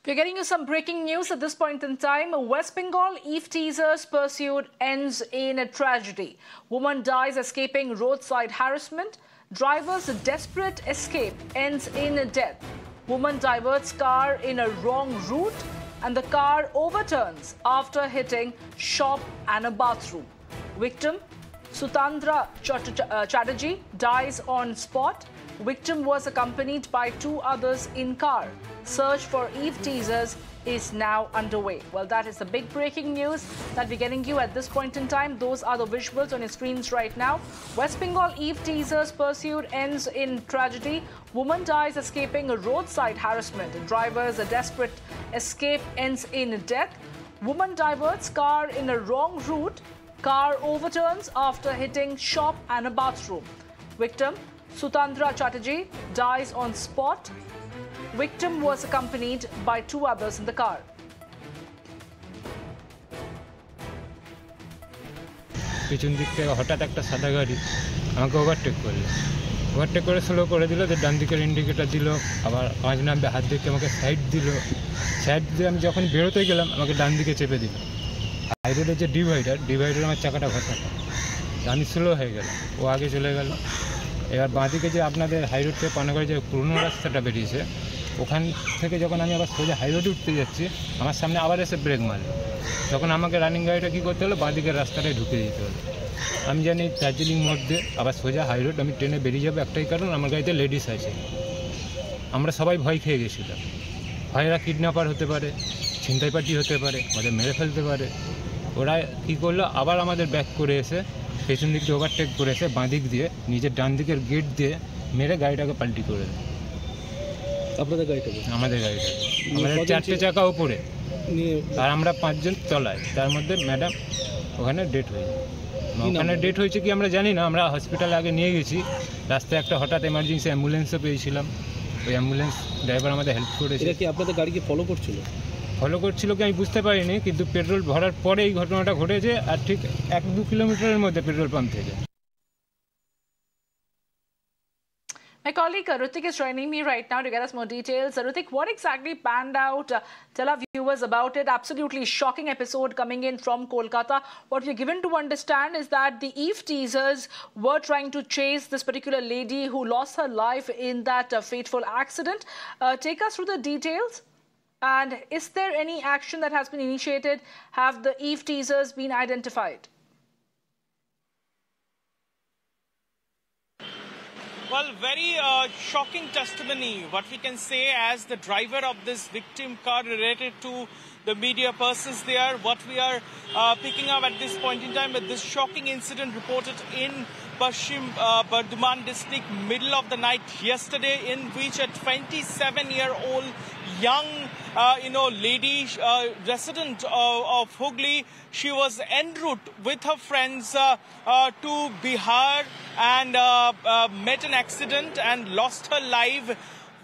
We're getting you some breaking news at this point in time. West Bengal Eve teaser's pursuit ends in a tragedy. Woman dies escaping roadside harassment. Driver's desperate escape ends in a death. Woman diverts car in a wrong route and the car overturns after hitting shop and a bathroom. Victim Sutandra Chatterjee dies on spot. Victim was accompanied by two others in car. Search for Eve teasers is now underway. Well, that is the big breaking news that we're getting you at this point in time. Those are the visuals on your screens right now. West Bengal Eve teasers pursuit ends in tragedy. Woman dies escaping a roadside harassment. Driver's desperate escape ends in death. Woman diverts car in a wrong route. Car overturns after hitting shop and a bathroom. Victim Sutandra Chatterjee dies on spot. Victim was accompanied by two others in the car. পিছন দিক থেকে হঠাৎ একটা সাদা গাড়ি আমাকে overtake করলো। Overtake করে স্লো করে দিল, যে ডান দিকের ইন্ডিকেটর দিল, আবার পাঁচ নাম্বে হাত দিকে আমাকে সাইড দিল। সাইড দিয়ে আমি যখন বেরোতে গেলাম আমাকে ডান দিকে চেপে দিল। হাই রোডের যে ডিভাইডার আমার চাকাটা ঘষাটা, আমি স্লো হয়ে গেলাম, ও আগে চলে গেল। এবার বাঁদিকে যে আপনাদের হাই রোড থেকে পানাগড়ে যে পুরনো রাস্তাটা বেরিয়েছে, ওখান থেকে যখন আমি আবার সোজা হাই রোডে উঠতে যাচ্ছি, আমার সামনে আবার এসে ব্রেক মারলো। তখন আমাকে রানিং গাড়িটা কী করতে হলো, বাঁদিকের রাস্তাটায় ঢুকে দিতে হলো। আমি জানি দার্জিলিং মোড় দিয়ে আবার সোজা হাই রোড আমি ট্রেনে বেরিয়ে যাবো, একটাই কারণ আমার গাড়িতে লেডিস আছে। আমরা সবাই ভয় খেয়ে গেছিলাম, ভয়েরা কিডন্যাপার হতে পারে, ছিনতাইপাটি হতে পারে, আমাদের মেরে ফেলতে পারে। ওরা কী করলো, আবার আমাদের ব্যাক করে এসে পেছন দিক দিয়ে ওভারটেক করে এসে বাঁদিক দিয়ে নিজের ডান দিকের গেট দিয়ে মেরে গাড়িটাকে পাল্টি করে দেয়। আপনাদের গাড়িটা? আমাদের গাড়িটা, আমাদের চারটে চাকা উপরে আর আমরা পাঁচজন তলায়, তার মধ্যে ম্যাডাম ওখানে ডেট হয়ে যায়। ওখানে ডেট হয়েছে কি আমরা জানি না, আমরা হসপিটালে আগে নিয়ে গেছি। রাস্তায় একটা হঠাৎ এমার্জেন্সি অ্যাম্বুলেন্সও পেয়েছিলাম, ওই অ্যাম্বুলেন্স ড্রাইভার আমাদের হেল্প করেছে। এটা কি আপনাদের গাড়িকে ফলো করছিল? ফলো করছিল কি আমি বুঝতে পারিনি, কিন্তু পেট্রোল ভরার পরে এই ঘটনাটা ঘটেছে, আর ঠিক 1-2 কিলোমিটারের মধ্যে পেট্রোল পাম্প থেকে। My colleague Rutik is joining me right now to get us more details. Rutik, what exactly panned out? Tell our viewers about it. Absolutely shocking episode coming in from Kolkata. What we're given to understand is that the Eve teasers were trying to chase this particular lady who lost her life in that fateful accident. Take us through the details. And is there any action that has been initiated? Have the Eve teasers been identified? Well, very shocking testimony, what we can say, as the driver of this victim car related to the media persons there. What we are picking up at this point in time, with this shocking incident reported in Paschim Bardhaman district, middle of the night yesterday, in which a 27-year-old young lady, resident of Hooghly, she was en route with her friends to Bihar and met an accident and lost her life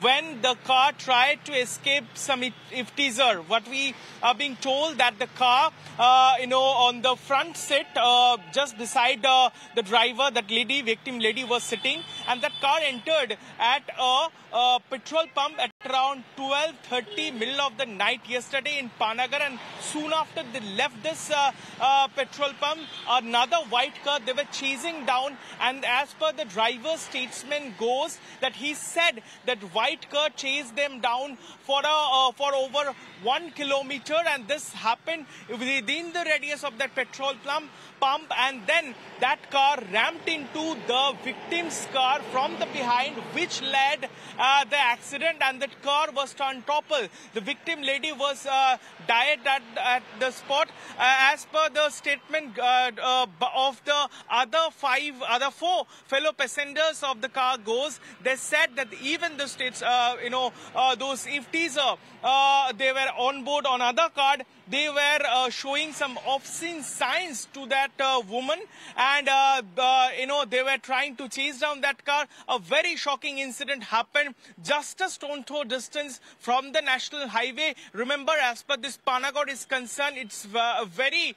when the car tried to escape some Eve teaser. What we are being told, that the car, on the front seat, just beside the driver, that victim lady was sitting, and that car entered at a petrol pump at around 12:30, middle of the night yesterday in Panagar, and soon after they left this petrol pump, another white car they were chasing down, and as per the driver's statement goes, that he said that white car chased them down for over 1 kilometer, and this happened within the radius of that petrol pump, and then that car rammed into the victim's car from the behind, which led the accident, and that car was turned topple. The victim lady was died at the spot. As per the statement of the other four fellow passengers of the car goes, they said that even the states, those Eve teaser, they were on board on other car. They were showing some obscene signs to that woman, and they were trying to chase down that car. A very shocking incident happened just a stone throw distance from the national highway. Remember, as per this Panagar is concerned, it's a very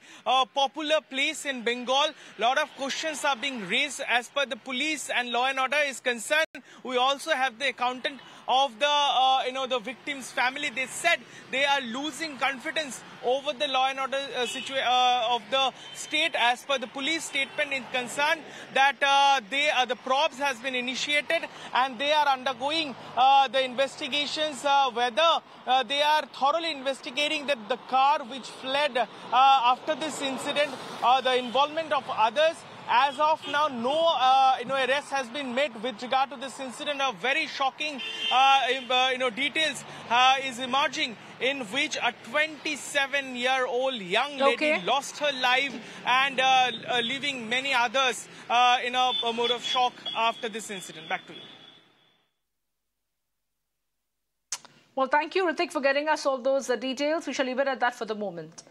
popular place in Bengal. Lot of questions are being raised as per the police and law and order is concerned. We also have the accountant of the the victim's family. They said they are losing confidence over the law and order of the state. As per the police statement in concern, that the probes has been initiated and they are undergoing the investigations, whether they are thoroughly investigating that the car which fled after this incident, the involvement of others. As of now, no arrest has been made with regard to this incident. A very shocking details is emerging, in which a 27-year-old young lady lost her life and leaving many others in a mode of shock after this incident. Back to you. Well, thank you, Ritik, for getting us all those details. We shall leave it at that for the moment.